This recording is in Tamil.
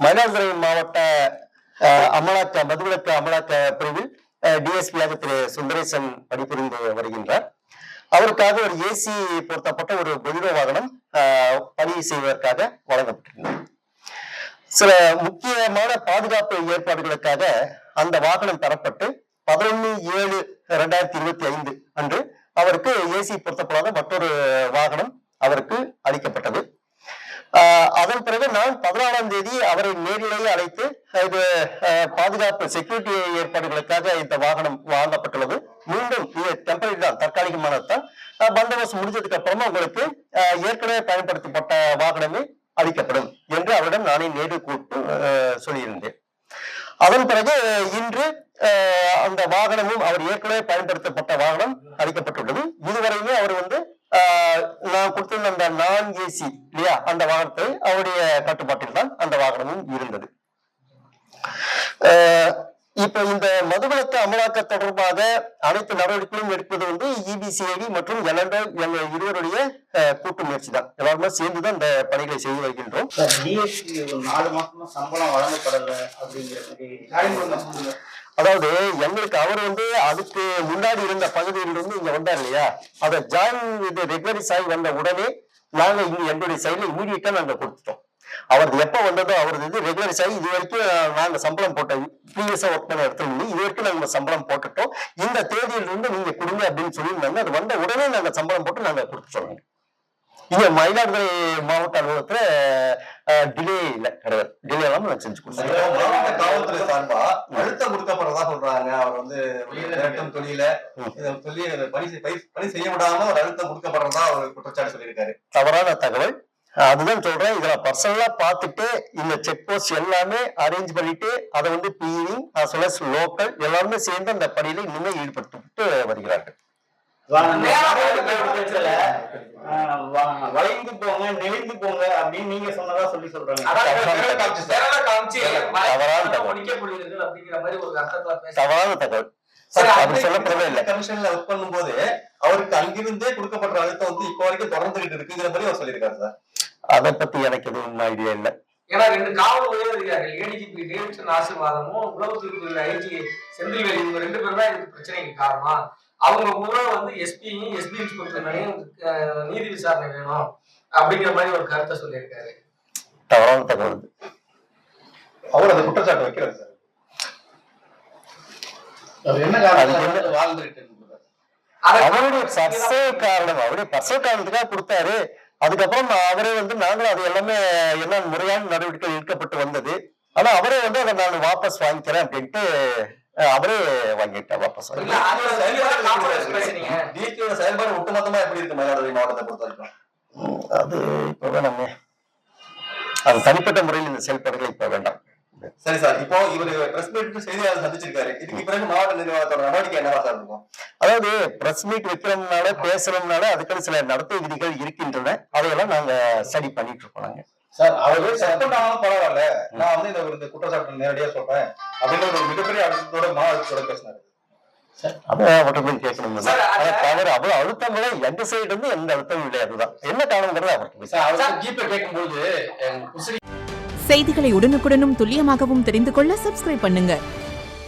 மயிலாடுதுறை மாவட்ட மதுவிலக்கு அமலாக்க பிரிவில் டிஎஸ்பியாக திரு சுந்தரேசன் பணிபுரிந்து வருகின்றார். அவருக்காக ஒரு ஏசி பொருத்தப்பட்ட ஒரு பொலிரோ வாகனம் பணி செய்வதற்காக வழங்கப்பட்டிருந்தது. சில முக்கியமான பாதுகாப்பு ஏற்பாடுகளுக்காக அந்த வாகனம் தரப்பட்டு 11/7/2025 அன்று அவருக்கு ஏசி பொருத்தப்படாத மற்றொரு வாகனம் அவருக்கு அளிக்கப்பட்டது. அதன் பிறகு நான் 16ஆம் தேதி அவரை நேரிலேயே அழைத்து இது பாதுகாப்பு செக்யூரிட்டி ஏற்பாடுகளுக்காக இந்த வாகனம் வாங்கப்பட்டுள்ளது, மீண்டும் இது டெம்பரரி தான், தற்காலிகமானதான், பந்தோபஸ்து முடிஞ்சதுக்கு அப்புறமா உங்களுக்கு ஏற்கனவே பயன்படுத்தப்பட்ட வாகனமே அளிக்கப்படும் என்று அவரிடம் நானே நேரில் கூப்பிட்டு சொல்லியிருந்தேன். அதன் பிறகு இன்று அந்த வாகனமும் அவர் ஏற்கனவே பயன்படுத்தப்பட்ட வாகனம் அளிக்கப்பட்டுள்ளது. இதுவரையுமே அவர் நான் கொடுத்திருந்த அந்த நான் ஏசி இல்லையா அந்த வாகனத்தை அவருடைய கட்டுப்பாட்டில் தான் அந்த வாகனமும் இருந்தது. இப்ப இந்த மதுவிலக்கு அமலாக்க தொடர்பாக அனைத்து நடவடிக்கைகளும் எடுப்பது இபிசிஐடி மற்றும் இருவருடைய கூட்டு முயற்சி தான். எல்லாருமே சேர்ந்துதான் இந்த பணிகளை செய்து வருகின்றோம். 4 மாசமா சம்பளம் வழங்கப்படல அப்படிங்கிற, அதாவது எங்களுக்கு அவர் அதுக்கு முன்னாடி இருந்த பகுதியிலிருந்து இங்க வந்தார் இல்லையா, அதை ஜாயின் இது ரெகுலரைஸ் ஆகி வந்த உடனே நாங்க இங்க எங்களுடைய சைட்ல இமீடியட்டா நாங்க கொடுத்துட்டோம். அவரது எப்ப வந்ததோ அவரது ரெகுலரைஸ் ஆகி இது வரைக்கும் நாங்க சம்பளம் போட்டோம், ப்ரீவியஸா ஒர்க் பண்ண இடத்துல இது வரைக்கும் நாங்க சம்பளம் போட்டுட்டோம், இந்த தேதியிலிருந்து நீங்க கொடுங்க அப்படின்னு சொல்லியிருந்தாங்க. அது வந்த உடனே நாங்க சம்பளம் போட்டு நாங்க கொடுத்துட்டோம். இங்க மயிலாடுதுறை மாவட்ட அலுவலகத்துல டிலே இல்ல, கிடையாது, டிலே எல்லாம் நாங்க செஞ்சு கொடுத்தோம். மாவட்ட காவல்துறை சார்பா அழுத்தம் கொடுக்கப்படுறதா சொல்றாங்க. அவர் தொழில பணி செய்ய விடாம ஒரு அழுத்தம் கொடுக்கப்படுறதா அவர் குற்றச்சாட்டு சொல்லியிருக்காரு. தவறான தகவல். அதுதான் சொல்றேன், இதுல பர்சனலா பார்த்துட்டு இந்த செக் போஸ்ட் எல்லாமே அரேஞ்ச் பண்ணிட்டு அதை பிஇ லோக்கல் எல்லாருமே சேர்ந்து அந்த பணியில இன்னுமே ஈடுபட்டு வருகிறார்கள். வளைந்து போங்க நெளிந்து போங்க அப்படின்னு நீங்க சொன்னதா சொல்றாங்க. தவறான தகவல். கமிஷன்ல ஒர்க் பண்ணும்போது அவருக்கு அங்கிருந்தே கொடுக்கப்பட்ட அழுத்தம் இப்போ வரைக்கும் தொடர்ந்துகிட்டு இருக்குங்கிற மாதிரி அவர் சொல்லியிருக்காரு சார். அதை பத்தி எனக்கு எதுவும் ஐடியா இல்லை. ஏன்னா 2 காவல் உயர் அதிகாரிகள் ஏடிஜிபி டேவிட்சன் ஆசீர்வாதமும் உளவுத்துறை ஐஜி செந்தில்வேல் இவங்க 2 பேரும் தான் இதுக்கு பிரச்சனைக்கு காரணம். அவங்க கூட எஸ்பி இன்ஸ்பெக்டர் நீதி விசாரணை வேணும் அப்படிங்கிற மாதிரி ஒரு கருத்தை சொல்லியிருக்காரு. தவறான தகவல். அவர் அந்த குற்றச்சாட்டு வைக்கிறார் சார். என்ன காரணம் வாழ்ந்துட்டு அவருடைய பர்சனல் காரணம், அவருடைய பர்சனல் காரணத்துக்காக கொடுத்தாரு. அதுக்கப்புறம் அவரே நாங்களும் அது எல்லாமே என்ன முறையான நடவடிக்கைகள் எடுக்கப்பட்டு வந்தது. ஆனா அவரே அதை நான் வாபஸ் வாங்கிக்கிறேன் அப்படின்ட்டு அவரே வாங்கிட்டா வாபஸ். செயல்பாடு ஒட்டுமொத்தமா எப்படி இருக்கு மயிலாடுதுறை மாவட்டத்தை பொறுத்த வரைக்கும்? அது இப்ப வேணாமே, அது தனிப்பட்ட முறையில் இந்த செயல்பாடுகள் இப்ப வேண்டாம். சரி சார், இப்போ இவர் பிரஸ் மீட் செய்தியாளர் சந்திச்சிருக்காரு. இதுக்கு பிறகு மாவட்ட நிர்வாகத்தோட நடவடிக்கை என்னவா சார் இருக்கும்? அதாவது பிரஸ் மீட் வைக்கிறோம்னால பேசுறோம்னால அதுக்கு சில நடத்தை விதிகள் இருக்கின்றன, அதையெல்லாம் நாங்க ஸ்டடி பண்ணிட்டு இருக்கோம். நாங்க சார் அவரு சஸ்பெண்ட் ஆனாலும் பரவாயில்ல, நான் இந்த குற்றச்சாட்டு நேரடியா சொல்றேன் அப்படின்னு ஒரு மிகப்பெரிய அழுத்தத்தோட மாவட்டத்தோட பேசினாரு. அவர்கிட்ட கேட்கணும். தவிர அவ்வளவு அழுத்தம் கூட எந்த சைடு இருந்து எந்த அழுத்தமும் இல்லை. அதுதான் என்ன காரணங்கிறது அவர்கிட்ட ஜிபே கேட்கும்போது. செய்திகளை உடனுக்குடனும் துல்லியமாகவும் தெரிந்து கொள்ள சப்ஸ்கிரைப் பண்ணுங்க.